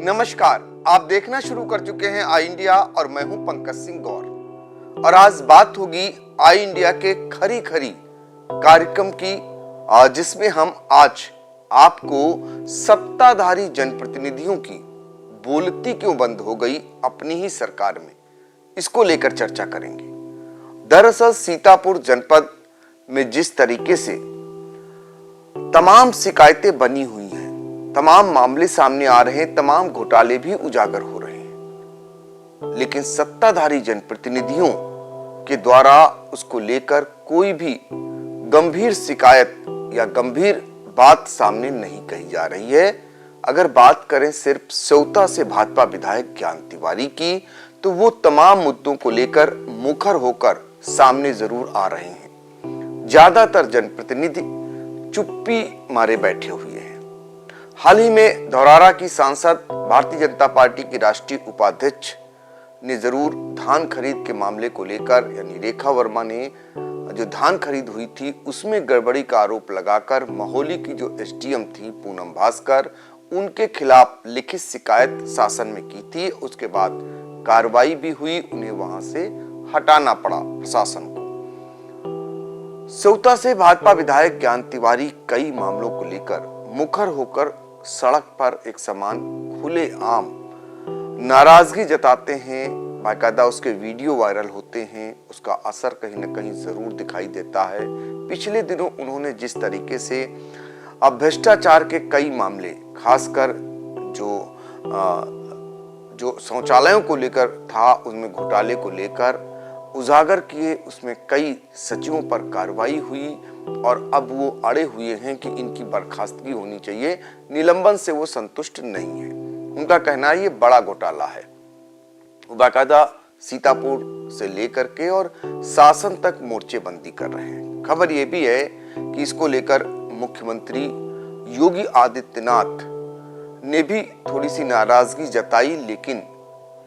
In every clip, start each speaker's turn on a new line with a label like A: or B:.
A: नमस्कार, आप देखना शुरू कर चुके हैं आई इंडिया और मैं हूं पंकज सिंह गौर। और आज बात होगी आई इंडिया के खरी खरी कार्यक्रम की, जिसमें हम आज आपको सत्ताधारी जनप्रतिनिधियों की बोलती क्यों बंद हो गई अपनी ही सरकार में, इसको लेकर चर्चा करेंगे। दरअसल सीतापुर जनपद में जिस तरीके से तमाम शिकायतें बनी हुई हैं, तमाम मामले सामने आ रहे हैं, तमाम घोटाले भी उजागर हो रहे हैं, लेकिन सत्ताधारी जनप्रतिनिधियों के द्वारा उसको लेकर कोई भी गंभीर शिकायत या गंभीर बात सामने नहीं कही जा रही है। अगर बात करें सिर्फ सेवता से भाजपा विधायक ज्ञान तिवारी की, तो वो तमाम मुद्दों को लेकर मुखर होकर सामने जरूर आ रहे हैं। ज्यादातर जनप्रतिनिधि चुप्पी मारे बैठे हुए हैं। हाल ही में धौरारा की सांसद भारतीय जनता पार्टी की राष्ट्रीय उपाध्यक्ष ने जरूर धान खरीद के मामले को लेकर, यानी रेखा वर्मा ने जो धान खरीद हुई थी उसमें गड़बड़ी का आरोप लगाकर महोली की जो एसडीएम थी पूनम भास्कर, उनके खिलाफ लिखित शिकायत शासन में की थी। उसके बाद कार्रवाई भी हुई, उन्हें वहां से हटाना पड़ा प्रशासन को। सेवता से भाजपा विधायक ज्ञान तिवारी कई मामलों को लेकर मुखर होकर सड़क पर एक समान खुले आम नाराजगी जताते हैं। बाकायदा उसके वीडियो वायरल होते हैं, उसका असर कहीं ना कहीं जरूर दिखाई देता है। पिछले दिनों उन्होंने जिस तरीके से भ्रष्टाचार के कई मामले, खासकर जो शौचालयों को लेकर था, उसमें घोटाले को लेकर उजागर किए, उसमें कई सचिवों पर कार्रवाई हुई और अब वो अड़े हुए हैं कि इनकी बर्खास्तगी होनी चाहिए। निलंबन से वो संतुष्ट नहीं है। उनका कहना है ये बड़ा घोटाला है। वो बाकायदा सीतापुर से लेकर के और शासन तक मोर्चेबंदी कर रहे हैं। खबर ये भी है कि इसको लेकर मुख्यमंत्री योगी आदित्यनाथ ने भी थोड़ी सी नाराजगी जताई, लेकिन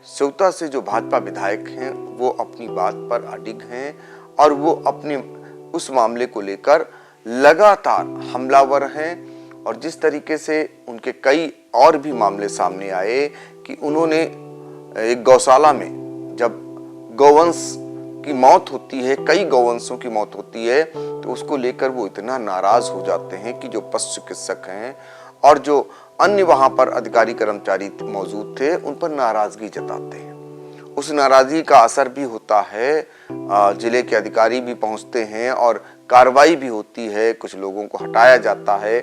A: सेवता से जो भाजपा विधायक हैं वो अपनी बात पर अडिग हैं और वो अपने उस मामले को लेकर लगातार हमलावर हैं। और जिस तरीके से उनके कई और भी मामले सामने आए कि उन्होंने एक गौशाला में जब गौवंश की मौत होती है, कई गौवंशों की मौत होती है, तो उसको लेकर वो इतना नाराज हो जाते हैं कि जो पशु चिकित्सक हैं और जो अन्य वहां पर अधिकारी कर्मचारी मौजूद थे उन पर नाराजगी जताते हैं। उस नाराजगी का असर भी होता है, जिले के अधिकारी भी पहुंचते हैं और कार्रवाई भी होती है, कुछ लोगों को हटाया जाता है।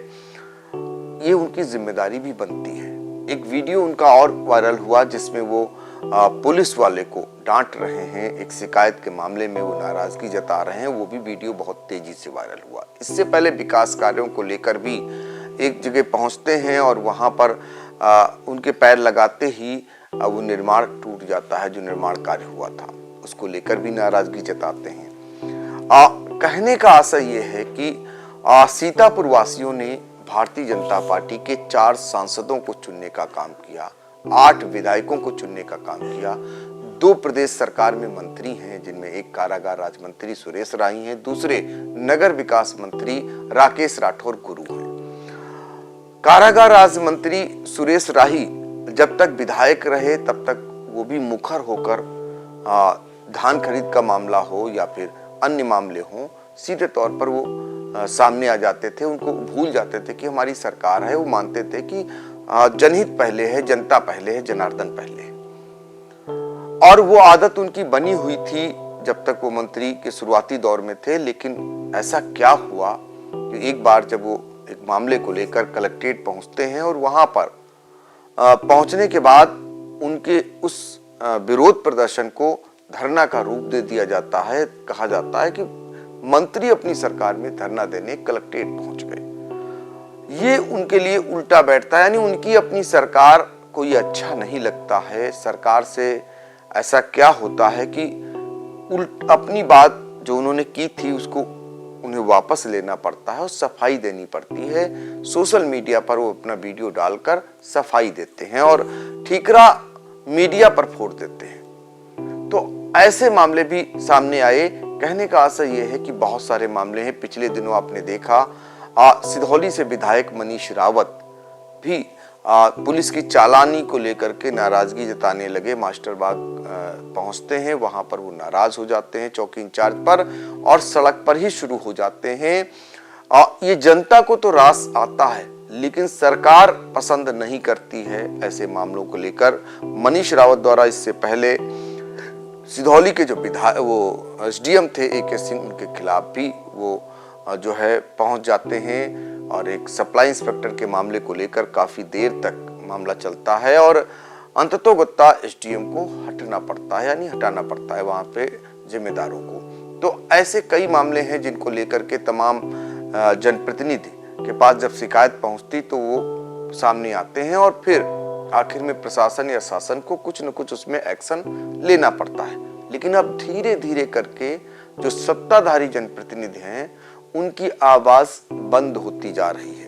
A: ये उनकी जिम्मेदारी भी बनती है। एक वीडियो उनका और वायरल हुआ जिसमें वो पुलिस वाले को डांट रहे हैं, एक शिकायत के मामले में वो नाराजगी जता रहे हैं। वो भी वीडियो बहुत तेजी से वायरल हुआ। इससे पहले विकास कार्यों को लेकर भी एक जगह पहुंचते हैं और वहां पर उनके पैर लगाते ही वो निर्माण टूट जाता है। जो निर्माण कार्य हुआ था उसको लेकर भी नाराजगी जताते हैं। कहने का आशय ये है कि सीतापुर वासियों ने भारतीय जनता पार्टी के 4 सांसदों को चुनने का काम किया, 8 विधायकों को चुनने का काम किया। 2 प्रदेश सरकार में मंत्री हैं, जिनमें एक कारागार राज्य मंत्री सुरेश राही हैं, दूसरे नगर विकास मंत्री राकेश राठौर गुरु हैं। कारागार राज्य मंत्री सुरेश राही जब तक विधायक रहे तब तक वो भी मुखर होकर धान खरीद का मामला हो या फिर अन्य मामले हो, सीधे तौर पर वो सामने आ जाते थे। उनको भूल जाते थे कि हमारी सरकार है। वो मानते थे कि जनहित पहले है, जनता पहले है, जनार्दन पहले है। और वो आदत उनकी बनी हुई थी जब तक वो मंत्री के शुरुआती दौर में थे। लेकिन ऐसा क्या हुआ कि एक बार जब वो एक मामले को लेकर कलेक्ट्रेट पहुंचते हैं और वहां पर पहुंचने के बाद उनके उस विरोध प्रदर्शन को धरना का रूप दे दिया जाता है। कहा जाता है कि मंत्री अपनी सरकार में धरना देने कलेक्ट्रेट पहुंच गए। ये उनके लिए उल्टा बैठता है, यानी उनकी अपनी सरकार को ये अच्छा नहीं लगता है। सरकार से ऐसा क्या होता है कि अपनी बात जो उन्होंने की थी उसको उन्हें वापस लेना पड़ता है और सफाई देनी पड़ती है। सोशल मीडिया पर वो अपना वीडियो डालकर सफाई देते हैं और ठीकरा मीडिया पर फोड़ देते हैं। तो ऐसे मामले भी सामने आए। कहने का आशय यह है कि बहुत सारे मामले हैं। पिछले दिनों आपने देखा सिधौली से विधायक मनीष रावत भी पुलिस की चालानी को लेकर के नाराजगी जताने लगे। मास्टर बाग पहुंचते हैं, वहां पर वो नाराज हो जाते हैं चौकी इंचार्ज पर और सड़क पर ही शुरू हो जाते हैं। ये जनता को तो रास आता है, लेकिन सरकार पसंद नहीं करती है ऐसे मामलों को लेकर। मनीष रावत द्वारा इससे पहले सिधौली के जो विधायक वो एसडीएम थे AK सिंह, उनके खिलाफ भी वो जो है पहुंच जाते हैं और एक सप्लाई इंस्पेक्टर के मामले को लेकर काफी देर तक मामला चलता है और अंततोगत्ता एसडीएम को हटना पड़ता है, यानी हटाना पड़ता है वहां पे जिम्मेदारों को। तो ऐसे कई मामले हैं जिनको लेकर के तमाम जनप्रतिनिधि के पास जब शिकायत पहुंचती तो वो सामने आते हैं और फिर आखिर में प्रशासन या शासन को कुछ न कुछ उसमें एक्शन लेना पड़ता है। लेकिन अब धीरे धीरे करके जो सत्ताधारी जनप्रतिनिधि हैं उनकी आवाज बंद होती जा रही है,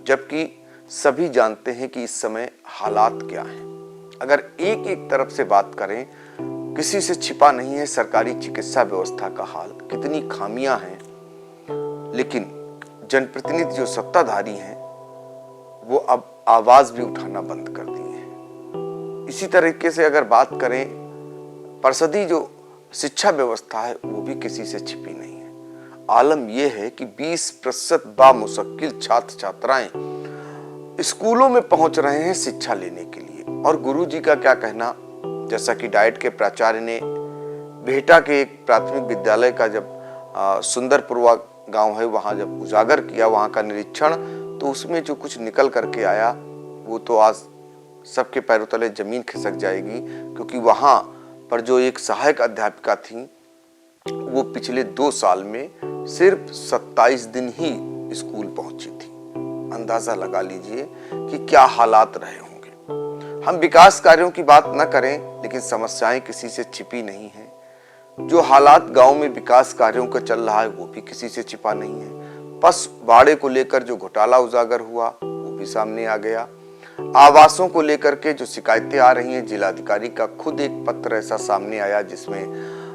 A: जबकि सभी जानते हैं कि इस समय हालात क्या हैं। अगर एक एक तरफ से बात करें, किसी से छिपा नहीं है सरकारी चिकित्सा व्यवस्था का हाल, कितनी खामियां हैं। लेकिन जनप्रतिनिधि जो सत्ताधारी हैं वो अब आवाज भी उठाना बंद कर दी है। इसी तरीके से अगर बात करें, परिषदीय जो शिक्षा व्यवस्था है वो भी किसी से छिपी नहीं है। आलम यह है कि 20% बामुश्किल छात्र छात्राएं स्कूलों में पहुंच रहे हैं शिक्षा लेने के लिए। और गुरुजी का क्या कहना, जैसा कि डाइट के प्राचार्य ने भेटा के एक प्राथमिक विद्यालय का जब सुंदरपुरवा गांव है वहां जब उजागर किया, वहां का निरीक्षण, तो उसमें जो कुछ निकल करके आया वो तो आज सबके पैरों तले जमीन खिसक जाएगी। क्योंकि वहां पर जो एक सहायक अध्यापिका थी वो पिछले 2 साल में सिर्फ 27 दिन ही स्कूल पहुंची थी। अंदाजा लगा लीजिए कि क्या हालात रहे होंगे। हम विकास कार्यों की बात न करें, लेकिन समस्याएं किसी से छिपी नहीं है। जो हालात गांव में विकास कार्यों का चल रहा है वो भी किसी से छिपा नहीं है। पस बाड़े को लेकर जो घोटाला उजागर हुआ वो भी सामने आ गया। आवासों को लेकर के जो शिकायतें आ रही हैं, जिलाधिकारी का खुद एक पत्र ऐसा सामने आया जिसमें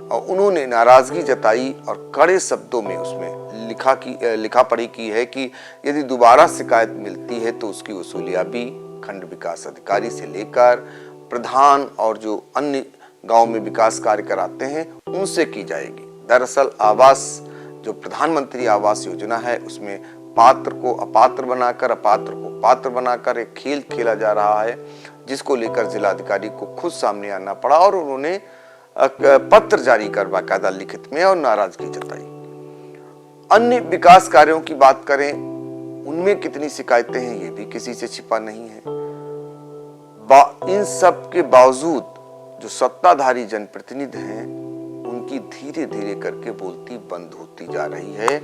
A: उन्होंने नाराजगी जताई और कड़े शब्दों में उसमें लिखा पढ़ी की है कि यदि दोबारा शिकायत मिलती है तो उसकी वसूलियां भी खंड विकास अधिकारी से लेकर प्रधान और जो अन्य गांव में विकास कार्य कराते हैं उनसे की जाएगी। दरअसल आवास जो प्रधानमंत्री आवास योजना है उसमें पात्र को अपात्र बनाकर, अपात्र को पात्र बनाकर एक खेल खेला जा रहा है, जिसको लेकर जिलाधिकारी को खुद सामने आना पड़ा और उन्होंने पत्र जारी कर बाकायदा लिखित में और नाराजगी जताई। अन्य विकास कार्यों की बात करें, उनमें कितनी शिकायतें हैं ये भी किसी से छिपा नहीं है। इन सब के बावजूद जो सत्ताधारी जनप्रतिनिधि हैं उनकी धीरे धीरे करके बोलती बंद होती जा रही है।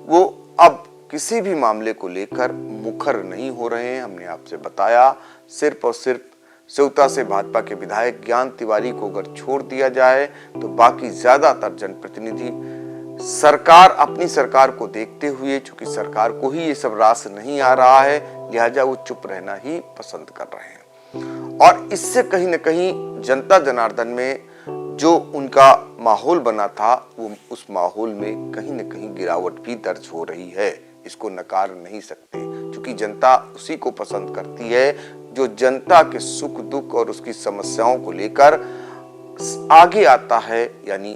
A: वो अब किसी भी मामले को लेकर मुखर नहीं हो रहे हैं। हमने आपसे बताया, सिर्फ और सिर्फ सेवता से भाजपा के विधायक ज्ञान तिवारी को अगर छोड़ दिया जाए तो बाकी ज्यादातर जनप्रतिनिधि सरकार, अपनी सरकार को देखते हुए, चूंकि सरकार को ही ये सब रास नहीं आ रहा है, लिहाजा वो चुप रहना ही पसंद कर रहे हैं। और इससे कहीं न कहीं जनता जनार्दन में जो उनका माहौल बना था वो उस माहौल में कहीं न कहीं गिरावट भी दर्ज हो रही है। इसको नकार नहीं सकते, क्योंकि जनता उसी को पसंद करती है जो जनता के सुख दुख और उसकी समस्याओं को लेकर आगे आता है, यानी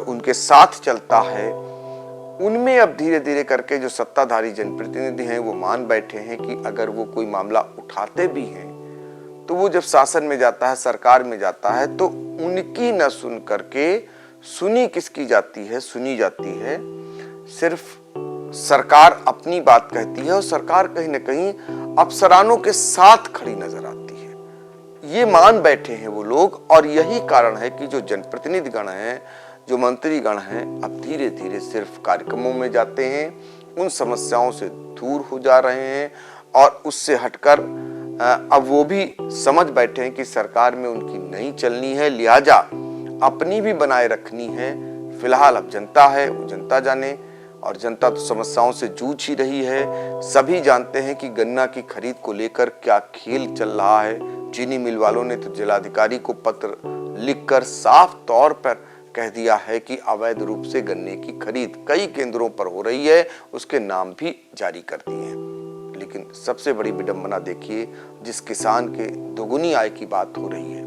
A: उनके साथ चलता है। उनमें अब धीरे धीरे करके जो सत्ताधारी जनप्रतिनिधि हैं वो मान बैठे हैं कि अगर वो कोई मामला उठाते भी हैं तो वो जब शासन में जाता है, सरकार में जाता है, तो उनकी न सुन करके सुनी किसकी जाती है, सुनी जाती है सिर्फ सरकार अपनी बात कहती है और सरकार कहीं न कहीं अफसरानों के साथ खड़ी नजर आती है। ये मान बैठे हैं वो लोग और यही कारण है कि जो जनप्रतिनिधि गण हैं, जो मंत्री गण हैं, अब धीरे धीरे सिर्फ कार्यक्रमों में जाते हैं, उन समस्याओं से दूर हो जा रहे हैं और उससे हटकर अब वो भी समझ बैठे हैं कि सरकार में उनकी नहीं चलनी है, लिहाजा अपनी भी बनाए रखनी है। फिलहाल अब जनता है, वो जनता जाने, और जनता तो समस्याओं से जूझ ही रही है। सभी जानते हैं कि गन्ना की खरीद को लेकर क्या खेल चल रहा है। चीनी मिल वालों ने तो जिलाधिकारी को पत्र लिखकर साफ तौर पर कह दिया है कि अवैध रूप से गन्ने की खरीद कई केंद्रों पर हो रही है, उसके नाम भी जारी कर दिए हैं। लेकिन सबसे बड़ी विडंबना देखिए, जिस किसान के दोगुनी आय की बात हो रही है,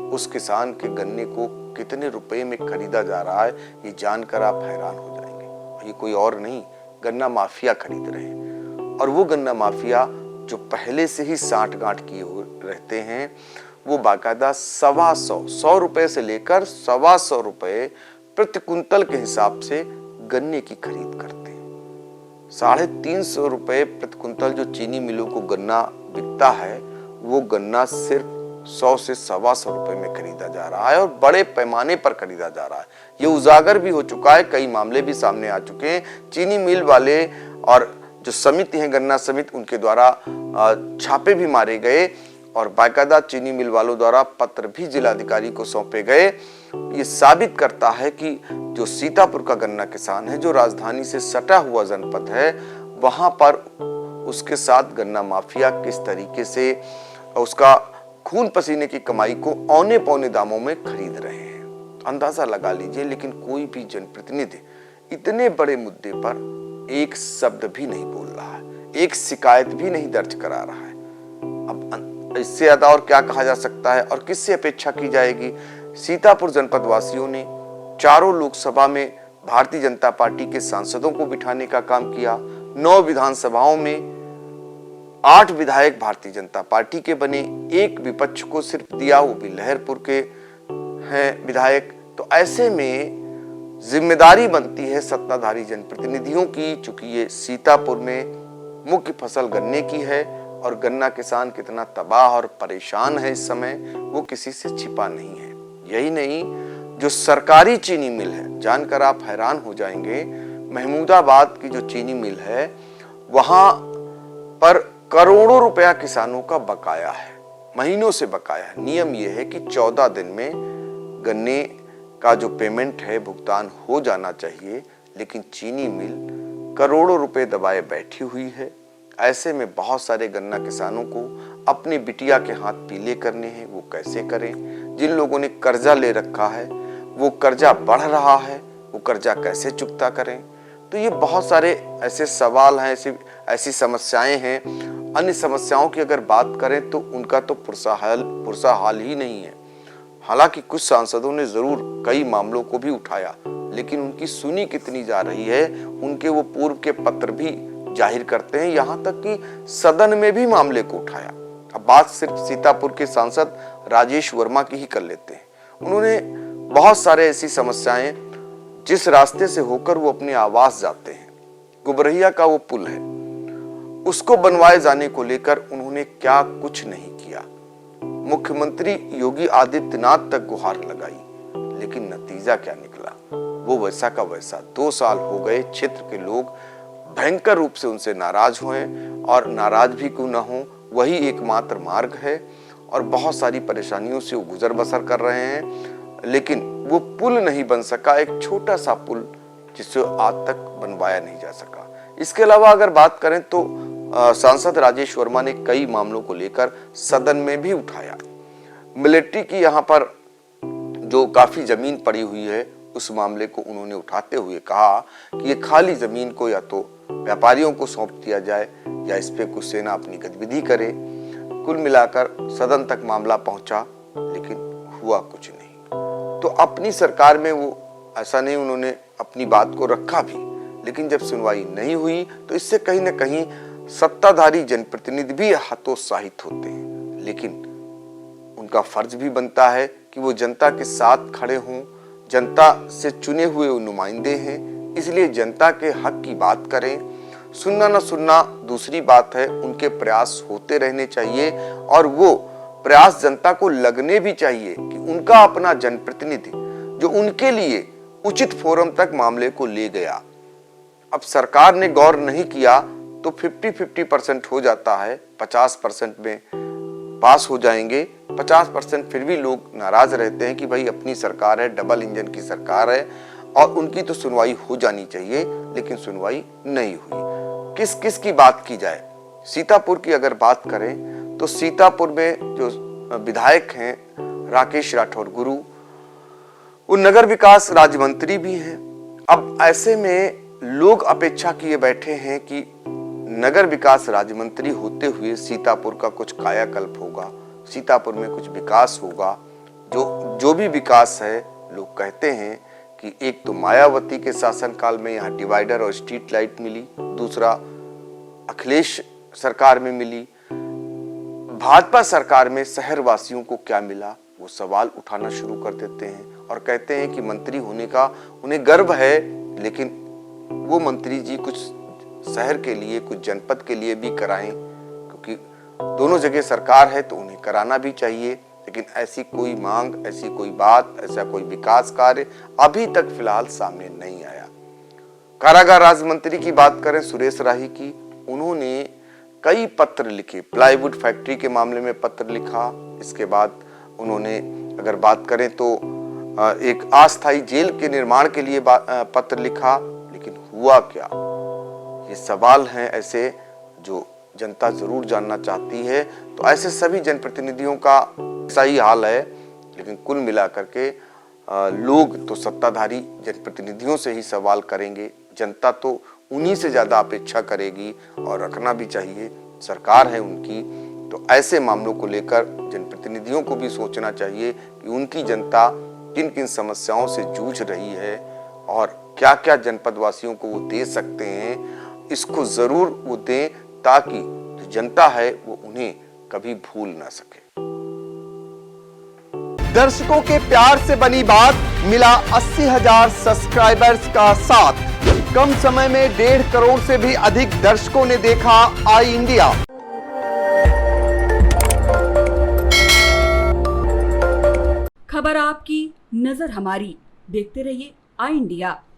A: उस किसान के गन्ने को कितने रुपए में खरीदा जा रहा है, ये जानकर आप हैरान हो जाएंगे। ये कोई और नहीं, गन्ना माफिया खरीद रहे हैं। और वो गन्ना माफिया जो पहले से ही साठ गांठ किए रहते हैं, वो बाकायदा 100 रुपए से लेकर 125 रुपए प्रति कुंतल के हिसाब से गन्ने की खरीद करते हैं। 350 रुपए प्रति कुंतल जो चीनी मिलों को गन्ना बिकता है, वो गन्ना सिर्फ 100 से 125 रुपए में खरीदा जा रहा है और बड़े पैमाने पर खरीदा जा रहा है। ये उजागर भी हो चुका है, कई मामले भी सामने आ चुके हैं। चीनी मिल वाले और जो समिति है, गन्ना समिति, उनके द्वारा छापे भी मारे गए और बाकायदा चीनी मिल वालों द्वारा पत्र भी जिलाधिकारी को सौंपे गए। ये साबित करता है कि जो सीतापुर का गन्ना किसान है, जो राजधानी से सटा हुआ जनपद है, वहां पर उसके साथ गन्ना माफिया किस तरीके से उसका खून पसीने की कमाई को औने पौने दामों में खरीद रहे हैं, तो अंदाजा लगा लीजिए। लेकिन कोई भी जनप्रतिनिधि इतने बड़े मुद्दे पर एक शब्द भी नहीं बोल रहा है, एक शिकायत भी नहीं दर्ज करा रहा है। अब इससे ज्यादा और क्या कहा जा सकता है और किससे अपेक्षा की जाएगी। सीतापुर जनपद वासियों ने चारों लोकसभा में भारतीय जनता पार्टी के सांसदों को बिठाने का काम किया। 9 विधानसभाओं में 8 विधायक भारतीय जनता पार्टी के बने, एक विपक्ष को सिर्फ दिया, वो भी लहरपुर के हैं विधायक। तो ऐसे में जिम्मेदारी बनती है सत्ताधारी जनप्रतिनिधियों की, चूंकि ये सीतापुर में मुख्य फसल गन्ने की है और गन्ना किसान कितना तबाह और परेशान है इस समय, वो किसी से छिपा नहीं है। यही नहीं, जो सरकारी चीनी मिल है, जानकर आप हैरान हो जाएंगे, महमूदाबाद की जो चीनी मिल है, वहां पर करोड़ों रुपया किसानों का बकाया है, महीनों से बकाया है। नियम यह है कि 14 दिन में गन्ने का जो पेमेंट है भुगतान हो जाना चाहिए, लेकिन चीनी मिल करोड़ों रुपए दबाए बैठी हुई है। ऐसे में बहुत सारे गन्ना किसानों को अपनी बिटिया के हाथ पीले करने हैं, वो कैसे करें। जिन लोगों ने कर्जा ले रखा है, वो कर्जा बढ़ रहा है, वो कर्जा कैसे चुकता करें। तो ये बहुत सारे ऐसे सवाल हैं, ऐसी समस्याएं हैं। अन्य समस्याओं की अगर बात करें तो उनका तो पुरसा हाल ही नहीं है। हालांकि कुछ सांसदों ने जरूर कई मामलों को भी उठाया, लेकिन उनकी सुनी कितनी जा रही है। उनके वो पूर्व के पत्र भी जाहिर करते हैं, यहाँ तक कि सदन में भी मामले को उठाया। अब बात सिर्फ सीतापुर के सांसद राजेश वर्मा की ही कर लेते हैं। उन्होंने बहुत सारे ऐसी समस्याएं, जिस रास्ते से होकर वो अपने आवास जाते हैं, गुबरहिया का वो पुल है, उसको बनवाए जाने को लेकर उन्होंने क्या कुछ नहीं किया। मुख्यमंत्री योगी आदित्यनाथ तक गुहार लगाई, लेकिन नतीजा क्या निकला, वो वैसा का वैसा। 2 साल हो गए, क्षेत्र के लोग भयंकर रूप से उनसे नाराज हुए और नाराज भी क्यों ना हो, वही एकमात्र मार्ग है और बहुत सारी परेशानियों से वो गुजर बसर कर रहे हैं। लेकिन वो पुल नहीं बन सका, एक छोटा सा पुल जिसे आज तक बनवाया नहीं जा सका। इसके अलावा अगर बात करें तो सांसद राजेश वर्मा ने कई मामलों को लेकर सदन में भी उठाया। मिलिट्री की यहाँ पर जो काफी जमीन पड़ी हुई है, उस मामले को उन्होंने उठाते हुए कहा कि ये खाली जमीन को या तो व्यापारियों को सौंप दिया जाए या इस पे कुछ सेना अपनी गतिविधि करे। कुल मिलाकर सदन तक मामला पहुंचा, लेकिन हुआ कुछ नहीं। तो अपनी सरकार में वो ऐसा नहीं, उन्होंने अपनी बात को रखा भी, लेकिन जब सुनवाई नहीं हुई तो इससे कहीं ना कहीं सत्ताधारी जनप्रतिनिधि भी हतोत्साहित होते हैं। लेकिन उनका फर्ज भी बनता है कि वो जनता के साथ खड़े हों। जनता से चुने हुए वो नुमाइंदे हैं, इसलिए जनता के हक की बात करें। सुनना न सुनना दूसरी बात है, उनके प्रयास होते रहने चाहिए और वो प्रयास जनता को लगने भी चाहिए कि उनका अपना जनप्रतिनिधि जो उनके लिए उचित फोरम तक मामले को ले गया। अब सरकार ने गौर नहीं किया तो 50-50% हो जाता है, 50% में पास हो जाएंगे, 50% फिर भी लोग नाराज रहते हैं कि भाई अपनी सरकार है, डबल इंजन की सरकार है और उनकी तो सुनवाई हो जानी चाहिए, लेकिन सुनवाई नहीं हुई। किस किस की बात की जाए, सीतापुर की अगर बात करें तो सीतापुर में जो विधायक हैं राकेश राठौर गुरु, वो नगर विकास राज्य मंत्री भी हैं। अब ऐसे में लोग अपेक्षा किए बैठे हैं कि नगर विकास राज्य मंत्री होते हुए सीतापुर का कुछ कायाकल्प होगा, सीतापुर में कुछ विकास होगा। जो भी विकास है, लोग कहते हैं कि एक तो मायावती के शासनकाल में यहाँ डिवाइडर और स्ट्रीट लाइट मिली, दूसरा अखिलेश सरकार में मिली, भाजपा सरकार में शहर वासियों को क्या मिला, वो सवाल उठाना शुरू कर देते हैं और कहते हैं कि मंत्री होने का उन्हें गर्व है, लेकिन वो मंत्री जी कुछ शहर के लिए, कुछ जनपद के लिए भी कराएं, क्योंकि दोनों जगह सरकार है तो उन्हें कराना भी चाहिए। लेकिन ऐसी कोई मांग, ऐसी कोई बात, ऐसा कोई विकास कार्य अभी तक फिलहाल सामने नहीं आया। कारागार राज्य मंत्री की बात करें सुरेश राही की, उन्होंने कई पत्र लिखे, प्लाईवुड फैक्ट्री के मामले में पत्र लिखा। इसके बाद उन्होंने अगर बात करें तो एक अस्थायी जेल के निर्माण के लिए पत्र लिखा, लेकिन हुआ क्या? ये सवाल हैं ऐसे जो जनता जरूर जानना चाहती है। तो ऐसे सभी जनप्रतिनिधियों का सही हाल है, लेकिन कुल मिलाकर के लोग तो सत्ताधारी जनप्रतिनिधियों से ही सवाल करेंगे, जनता तो उन्हीं से ज्यादा अपेक्षा करेगी और रखना भी चाहिए, सरकार है उनकी। तो ऐसे मामलों को लेकर जनप्रतिनिधियों को भी सोचना चाहिए कि उनकी जनता किन किन समस्याओं से जूझ रही है और क्या क्या जनपद वासियों को वो दे सकते हैं, इसको जरूर वो दें, ताकि जो जनता है वो उन्हें कभी भूल ना सके।
B: दर्शकों के प्यार से बनी बात, मिला 80,000 सब्सक्राइबर्स का साथ। कम समय में 1.5 करोड़ से भी अधिक दर्शकों ने देखा आई इंडिया।
C: खबर आपकी, नजर हमारी। देखते रहिए आई इंडिया।